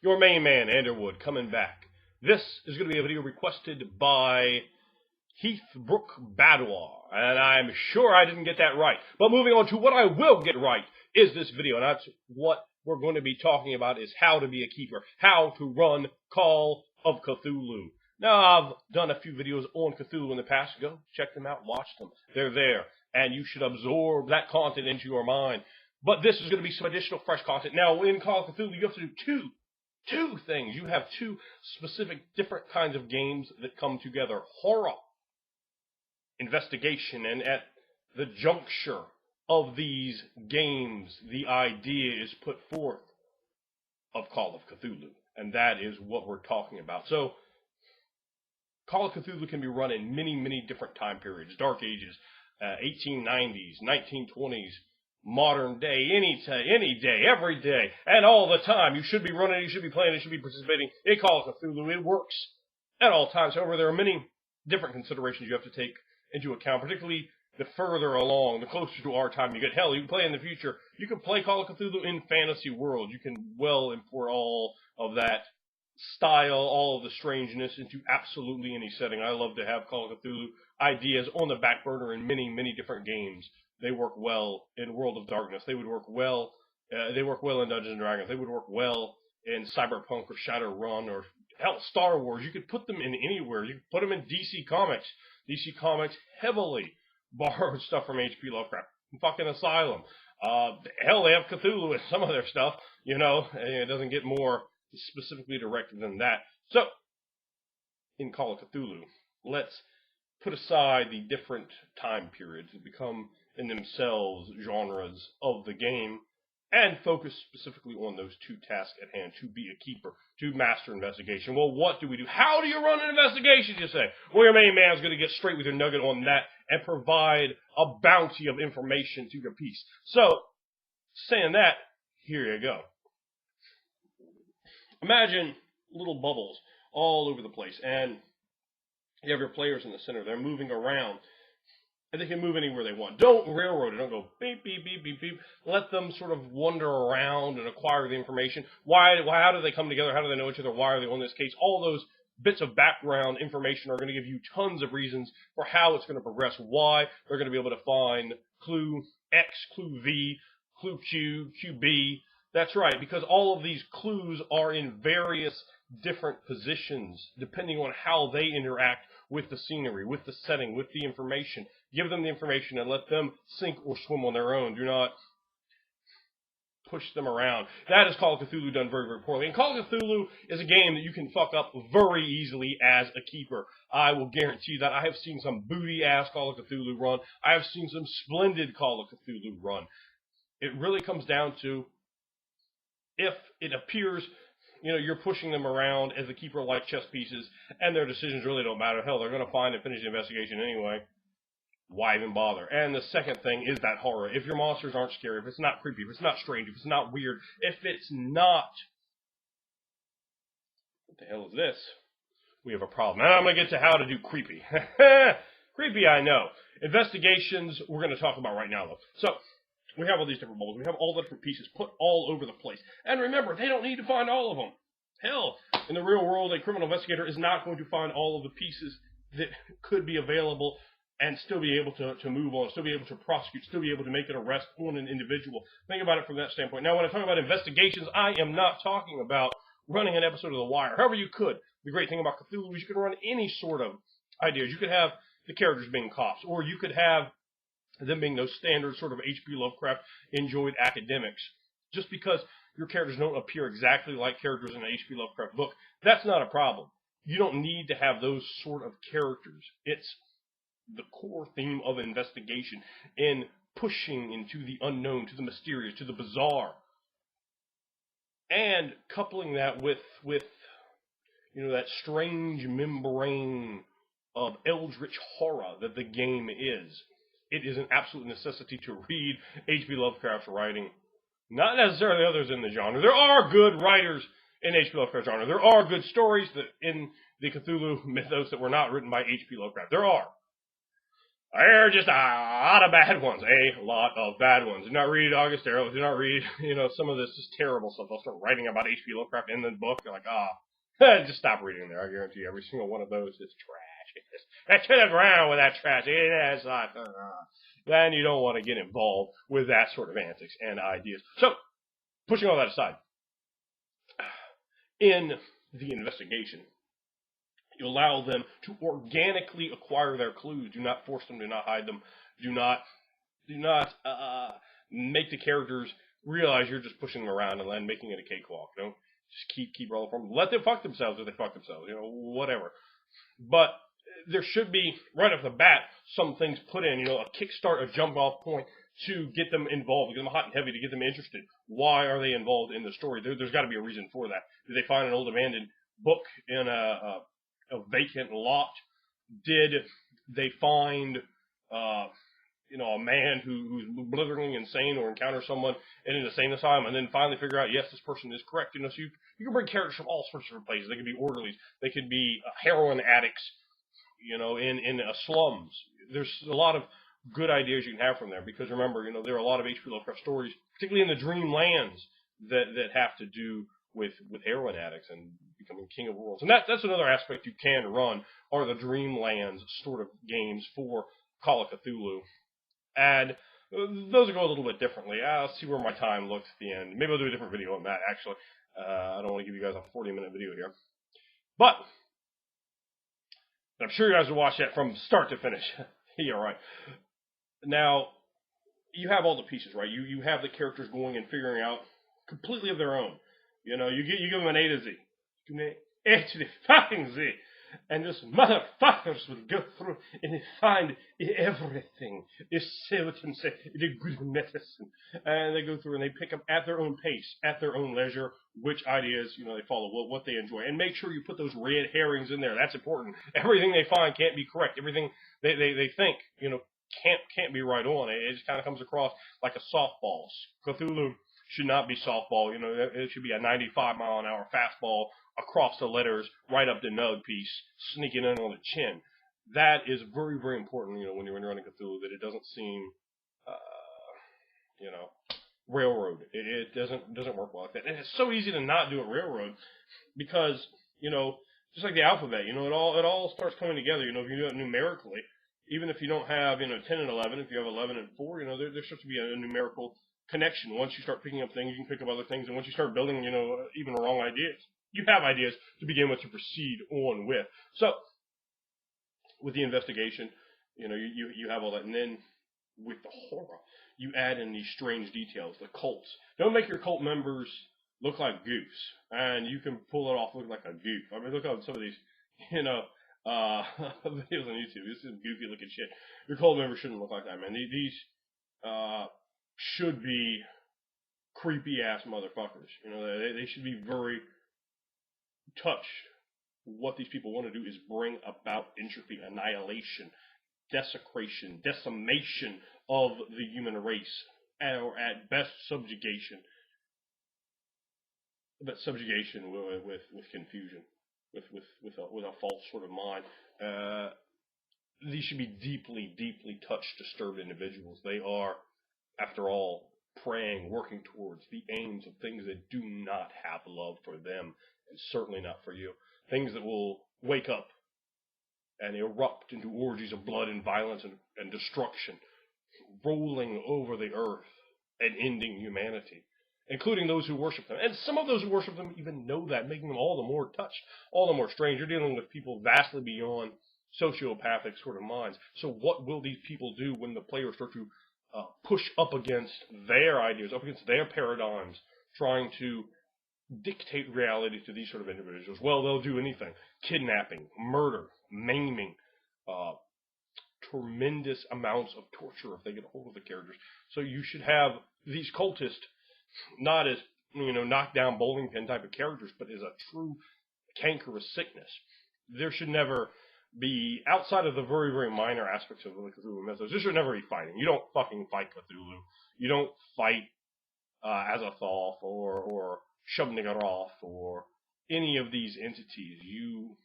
Your main man, Anderwood, coming back. This is going to be a video requested by Heathbrook Badwar, and I'm sure I didn't get that right. But moving on to what I will get right is this video, and that's what we're going to be talking about, is how to be a keeper, how to run Call of Cthulhu. Now, I've done a few videos on Cthulhu in the past. Go check them out, watch them. They're there, and you should absorb that content into your mind. But this is going to be some additional fresh content. Now, in Call of Cthulhu, you have to do two things. You have two specific different kinds of games that come together. Horror, investigation, and at the juncture of these games, the idea is put forth of Call of Cthulhu, and that is what we're talking about. So, Call of Cthulhu can be run in many different time periods. Dark Ages, 1890s, 1920s, modern day, any day, every day, and all the time. You should be running, you should be playing, you should be participating in Call of Cthulhu. It works at all times. However, there are many different considerations you have to take into account, particularly the further along, the closer to our time you get. Hell, you can play in the future. You can play Call of Cthulhu in fantasy world. You can well import all of that style, all of the strangeness into absolutely any setting. I love to have Call of Cthulhu ideas on the back burner in many different games. They work well in World of Darkness. They would work well. They work well in Dungeons and Dragons. They would work well in Cyberpunk or Shadowrun or hell, Star Wars. You could put them in anywhere. You could put them in DC Comics. DC Comics heavily borrowed stuff from H.P. Lovecraft. Fucking Asylum. Hell, they have Cthulhu in some of their stuff. You know, it doesn't get more specifically directed than that. So, in Call of Cthulhu, let's put aside the different time periods that become in themselves genres of the game and focus specifically on those two tasks at hand: to be a keeper, to master investigation. Well, what do we do? How do you run an investigation, you say? Well, your main man's going to get straight with your nugget on that and provide a bounty of information to your piece. So, saying that, here you go. Imagine little bubbles all over the place, and you have your players in the center. They're moving around, and they can move anywhere they want. Don't railroad it. Don't go beep, beep, beep, beep, beep. Let them sort of wander around and acquire the information. How do they come together? How do they know each other? Why are they on this case? All those bits of background information are going to give you tons of reasons for how it's going to progress. Why they're going to be able to find clue X, clue V, clue Q, QB. That's right, because all of these clues are in various different positions depending on how they interact with the scenery, with the setting, with the information. Give them the information and let them sink or swim on their own. Do not push them around. That is Call of Cthulhu done very poorly. And Call of Cthulhu is a game that you can fuck up very easily as a keeper. I will guarantee that. I have seen some booty-ass Call of Cthulhu run. I have seen some splendid Call of Cthulhu run. It really comes down to, if it appears, you know, you're pushing them around as a keeper like chess pieces, and their decisions really don't matter. Hell, they're going to find and finish the investigation anyway. Why even bother? And the second thing is that horror. If your monsters aren't scary, if it's not creepy, if it's not strange, if it's not weird, if it's not, what the hell is this? We have a problem. And I'm going to get to how to do creepy. Creepy, I know. Investigations, we're going to talk about right now, though. So, we have all these different bubbles. We have all the different pieces put all over the place. And remember, they don't need to find all of them. Hell, in the real world, a criminal investigator is not going to find all of the pieces that could be available and still be able to move on, still be able to prosecute, still be able to make an arrest on an individual. Think about it from that standpoint. Now, when I talk about investigations, I am not talking about running an episode of The Wire. However you could. The great thing about Cthulhu is you can run any sort of ideas. You could have the characters being cops, or you could have them being those standard sort of H.P. Lovecraft enjoyed academics. Just because your characters don't appear exactly like characters in an H.P. Lovecraft book, that's not a problem. You don't need to have those sort of characters. It's the core theme of investigation in pushing into the unknown, to the mysterious, to the bizarre. And coupling that with you know, that strange membrane of eldritch horror that the game is. It is an absolute necessity to read H.P. Lovecraft's writing. Not necessarily others in the genre. There are good writers in H.P. Lovecraft's genre. There are good stories that in the Cthulhu mythos that were not written by H.P. Lovecraft. There are. There are just a lot of bad ones. A lot of bad ones. Do not read August Arrow. Do not read, some of this is terrible stuff. They'll start writing about H.P. Lovecraft in the book. You're like, just stop reading there. I guarantee you, every single one of those is trash. That's to the ground with that trash. It's not. Then you don't want to get involved with that sort of antics and ideas. So, pushing all that aside, in the investigation, you allow them to organically acquire their clues. Do not force them. Do not hide them. Do not make the characters realize you're just pushing them around and then making it a cakewalk. Just keep rolling from them. Let them fuck themselves if they fuck themselves. Whatever. But there should be, right off the bat, some things put in. A kickstart, a jump off point to get them involved, to get them hot and heavy, to get them interested. Why are they involved in the story? There's got to be a reason for that. Did they find an old abandoned book in a vacant lot? Did they find, a man who's blitheringly insane, or encounter someone in an insane asylum and then finally figure out, yes, this person is correct? So you can bring characters from all sorts of places. They could be orderlies. They could be heroin addicts, in slums. There's a lot of good ideas you can have from there, because remember, there are a lot of H.P. Lovecraft stories, particularly in the dream lands, that have to do with heroin addicts and becoming king of worlds. And that's another aspect you can run, are the Dreamlands sort of games for Call of Cthulhu. And those go a little bit differently. I'll see where my time looks at the end. Maybe I'll do a different video on that, actually. I don't want to give you guys a 40-minute video here. But I'm sure you guys will watch that from start to finish. Yeah, right. Now, you have all the pieces, right? You have the characters going and figuring out completely of their own. You give them an A to Z. A to the fucking Z. And this motherfuckers will go through and find everything. They say what them say. It's good medicine. And they go through and they pick up at their own pace, at their own leisure, which ideas, they follow, what they enjoy. And make sure you put those red herrings in there. That's important. Everything they find can't be correct. Everything they think, can't be right on. It just kind of comes across like a softball. Cthulhu should not be softball. It should be a 95-mile-an-hour fastball across the letters, right up the nug piece, sneaking in on the chin. That is very, very important, when you're running Cthulhu, that it doesn't seem, railroad. It doesn't work well like that. And it's so easy to not do a railroad, because, just like the alphabet, it all starts coming together. If you do it numerically, even if you don't have, 10 and 11, if you have 11 and 4, there starts to be a numerical connection. Once you start picking up things, you can pick up other things, and once you start building, even wrong ideas, you have ideas to begin with, to proceed on with. So, with the investigation, you have all that, and then with the horror, you add in these strange details, the cults. Don't make your cult members look like goofs, and you can pull it off looking like a goof. I mean, look at some of these, videos on YouTube. This is goofy looking shit. Your cult members shouldn't look like that, man. These should be creepy ass motherfuckers. They should be very touched. What these people want to do is bring about entropy, annihilation, desecration, decimation of the human race, or at best subjugation. But subjugation with confusion, with a false sort of mind. These should be deeply, deeply touched, disturbed individuals. They are, after all, praying, working towards the aims of things that do not have love for them, and certainly not for you. Things that will wake up and erupt into orgies of blood and violence and destruction, rolling over the earth and ending humanity, including those who worship them. And some of those who worship them even know that, making them all the more touched, all the more strange. You're dealing with people vastly beyond sociopathic sort of minds. So what will these people do when the players start to push up against their ideas, up against their paradigms, trying to dictate reality to these sort of individuals? Well, they'll do anything. Kidnapping, murder, maiming, tremendous amounts of torture if they get a hold of the characters. So you should have these cultists not as, knockdown bowling pin type of characters, but as a true cankerous sickness. There should never be, outside of the very, very minor aspects of the Cthulhu mythos, there should never be fighting. You don't fucking fight Cthulhu. You don't fight Azathoth or Shub-Niggurath or any of these entities. You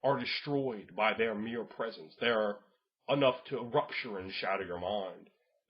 are destroyed by their mere presence. Their enough to rupture and shatter your mind.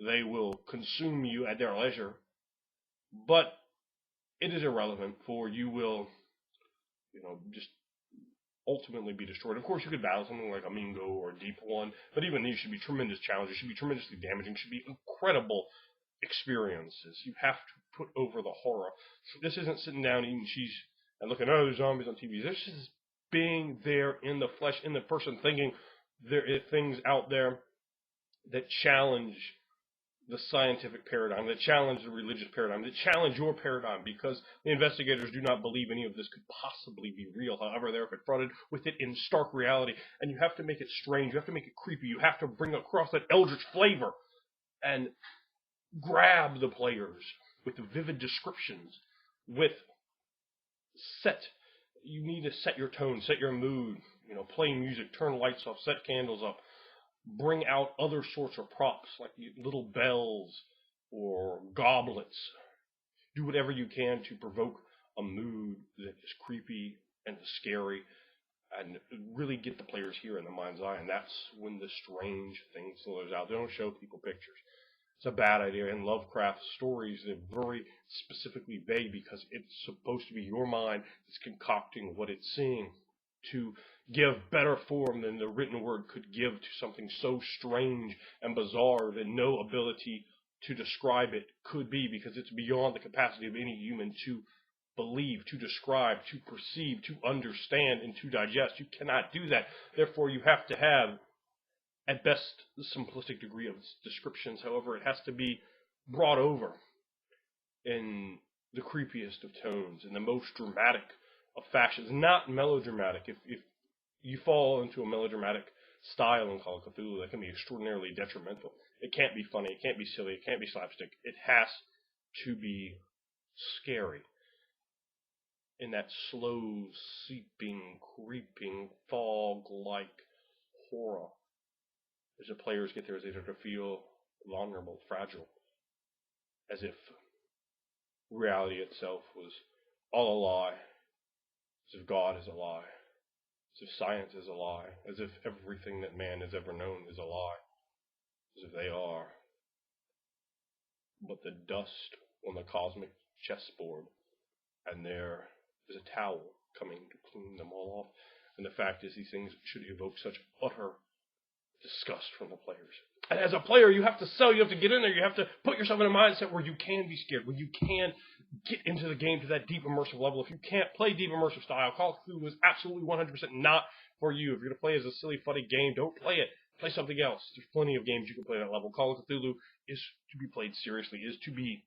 They will consume you at their leisure, but it is irrelevant, for you will, just ultimately be destroyed. Of course, you could battle something like a Mingo or a Deep One, but even these should be tremendous challenges, should be tremendously damaging, should be incredible experiences. You have to put over the horror. This isn't sitting down eating cheese and looking, oh, there's zombies on TV. This is being there in the flesh, in the person, thinking there are things out there that challenge the scientific paradigm, that challenge the religious paradigm, that challenge your paradigm, because the investigators do not believe any of this could possibly be real. However, they're confronted with it in stark reality, and you have to make it strange, you have to make it creepy, you have to bring across that eldritch flavor and grab the players with vivid descriptions, with you need to set your tone, set your mood, play music, turn lights off, set candles up, bring out other sorts of props like little bells or goblets. Do whatever you can to provoke a mood that is creepy and scary, and really get the players here in the mind's eye. And that's when the strange thing slithers out. They don't show people pictures. It's a bad idea. In Lovecraft stories, they're very specifically vague because it's supposed to be your mind that's concocting what it's seeing to give better form than the written word could give to something so strange and bizarre that no ability to describe it could be, because it's beyond the capacity of any human to believe, to describe, to perceive, to understand, and to digest. You cannot do that. Therefore, you have to have, at best, the simplistic degree of descriptions. However, it has to be brought over in the creepiest of tones, in the most dramatic of fashions, not melodramatic. If you fall into a melodramatic style in Call of Cthulhu, that can be extraordinarily detrimental. It can't be funny, it can't be silly, it can't be slapstick. It has to be scary in that slow, seeping, creeping, fog-like horror. As the players get there, they start to feel vulnerable, fragile, as if reality itself was all a lie, as if God is a lie, as if science is a lie, as if everything that man has ever known is a lie, as if they are but the dust on the cosmic chessboard, and there is a towel coming to clean them all off. And the fact is, these things should evoke such utter disgust from the players. And as a player, you have to sell, you have to get in there, you have to put yourself in a mindset where you can be scared, where you can get into the game to that deep immersive level. If you can't play deep immersive style, Call of Cthulhu is absolutely 100% not for you. If you're going to play as a silly, funny game, don't play it. Play something else. There's plenty of games you can play at that level. Call of Cthulhu is to be played seriously, is to be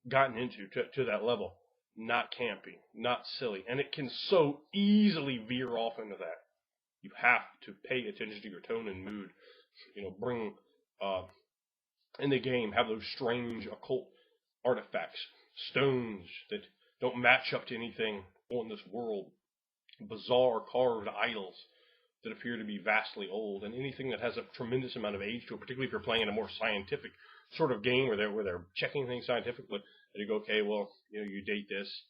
gotten into to that level. Not campy, not silly. And it can so easily veer off into that. You have to pay attention to your tone and mood. Bring in the game, have those strange occult artifacts, stones that don't match up to anything on this world, bizarre carved idols that appear to be vastly old, and anything that has a tremendous amount of age to it, particularly if you're playing in a more scientific sort of game where they're checking things scientifically. And you go, okay, well, you date this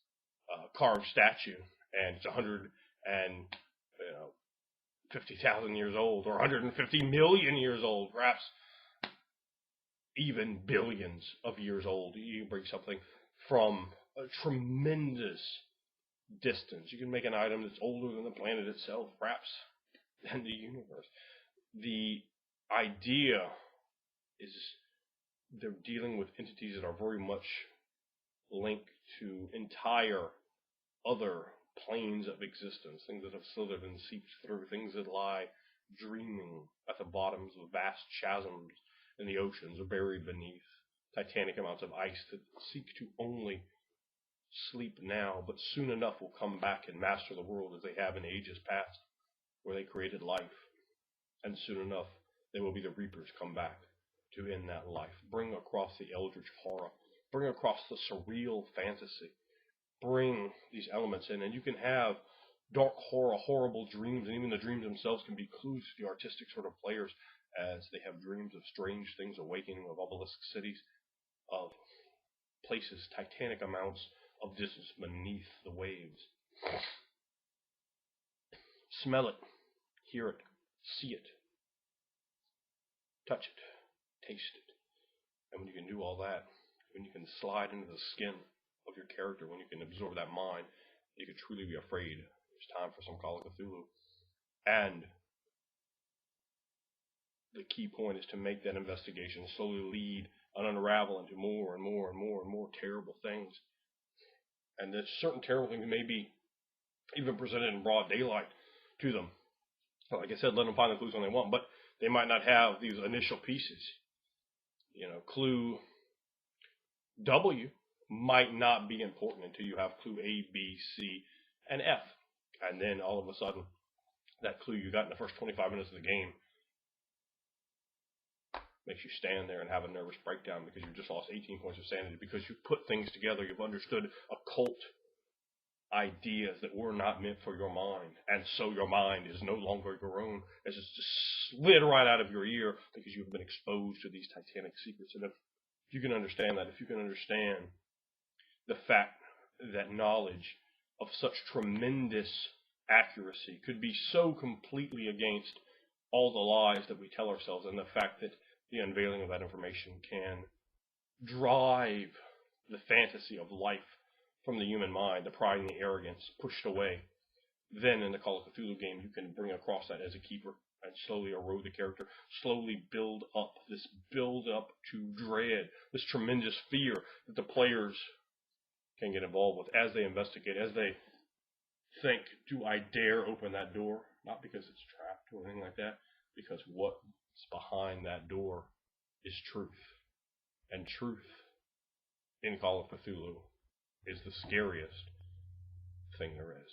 carved statue, and it's 150,000 years old, or 150 million years old, perhaps even billions of years old. You bring something from a tremendous distance. You can make an item that's older than the planet itself, perhaps, than the universe. The idea is they're dealing with entities that are very much linked to entire other planes of existence, things that have slithered and seeped through, things that lie dreaming at the bottoms of vast chasms in the oceans, or buried beneath titanic amounts of ice that seek to only sleep now, but soon enough will come back and master the world as they have in ages past, where they created life. And soon enough, they will be the reapers come back to end that life. Bring across the eldritch horror. Bring across the surreal fantasy. Bring these elements in, and you can have dark horror, horrible dreams, and even the dreams themselves can be clues to the artistic sort of players, as they have dreams of strange things awakening, of obelisk cities, of places, titanic amounts of distance beneath the waves. Smell it, hear it, see it. touch it, taste it. And when you can do all that, when you can slide into the skin of your character, when you can absorb that mind, you can truly be afraid. It's time for some Call of Cthulhu. And the key point is to make that investigation slowly lead and unravel into more and more and more and more terrible things. And that certain terrible things may be even presented in broad daylight to them. Like I said, let them find the clues when they want, but they might not have these initial pieces. Clue W might not be important until you have clue A, B, C, and F. And then all of a sudden, that clue you got in the first 25 minutes of the game makes you stand there and have a nervous breakdown because you've just lost 18 points of sanity because you've put things together, you've understood occult ideas that were not meant for your mind, and so your mind is no longer your own, as it's just slid right out of your ear because you've been exposed to these titanic secrets. And if you can understand that, if you can understand the fact that knowledge of such tremendous accuracy could be so completely against all the lies that we tell ourselves, and the fact that the unveiling of that information can drive the fantasy of life from the human mind, the pride and the arrogance pushed away, then in the Call of Cthulhu game you can bring across that as a keeper and slowly erode the character, slowly build up to dread, this tremendous fear that the players can get involved with as they investigate, as they think, do I dare open that door? Not because it's trapped or anything like that, because what's behind that door is truth. And truth in Call of Cthulhu is the scariest thing there is.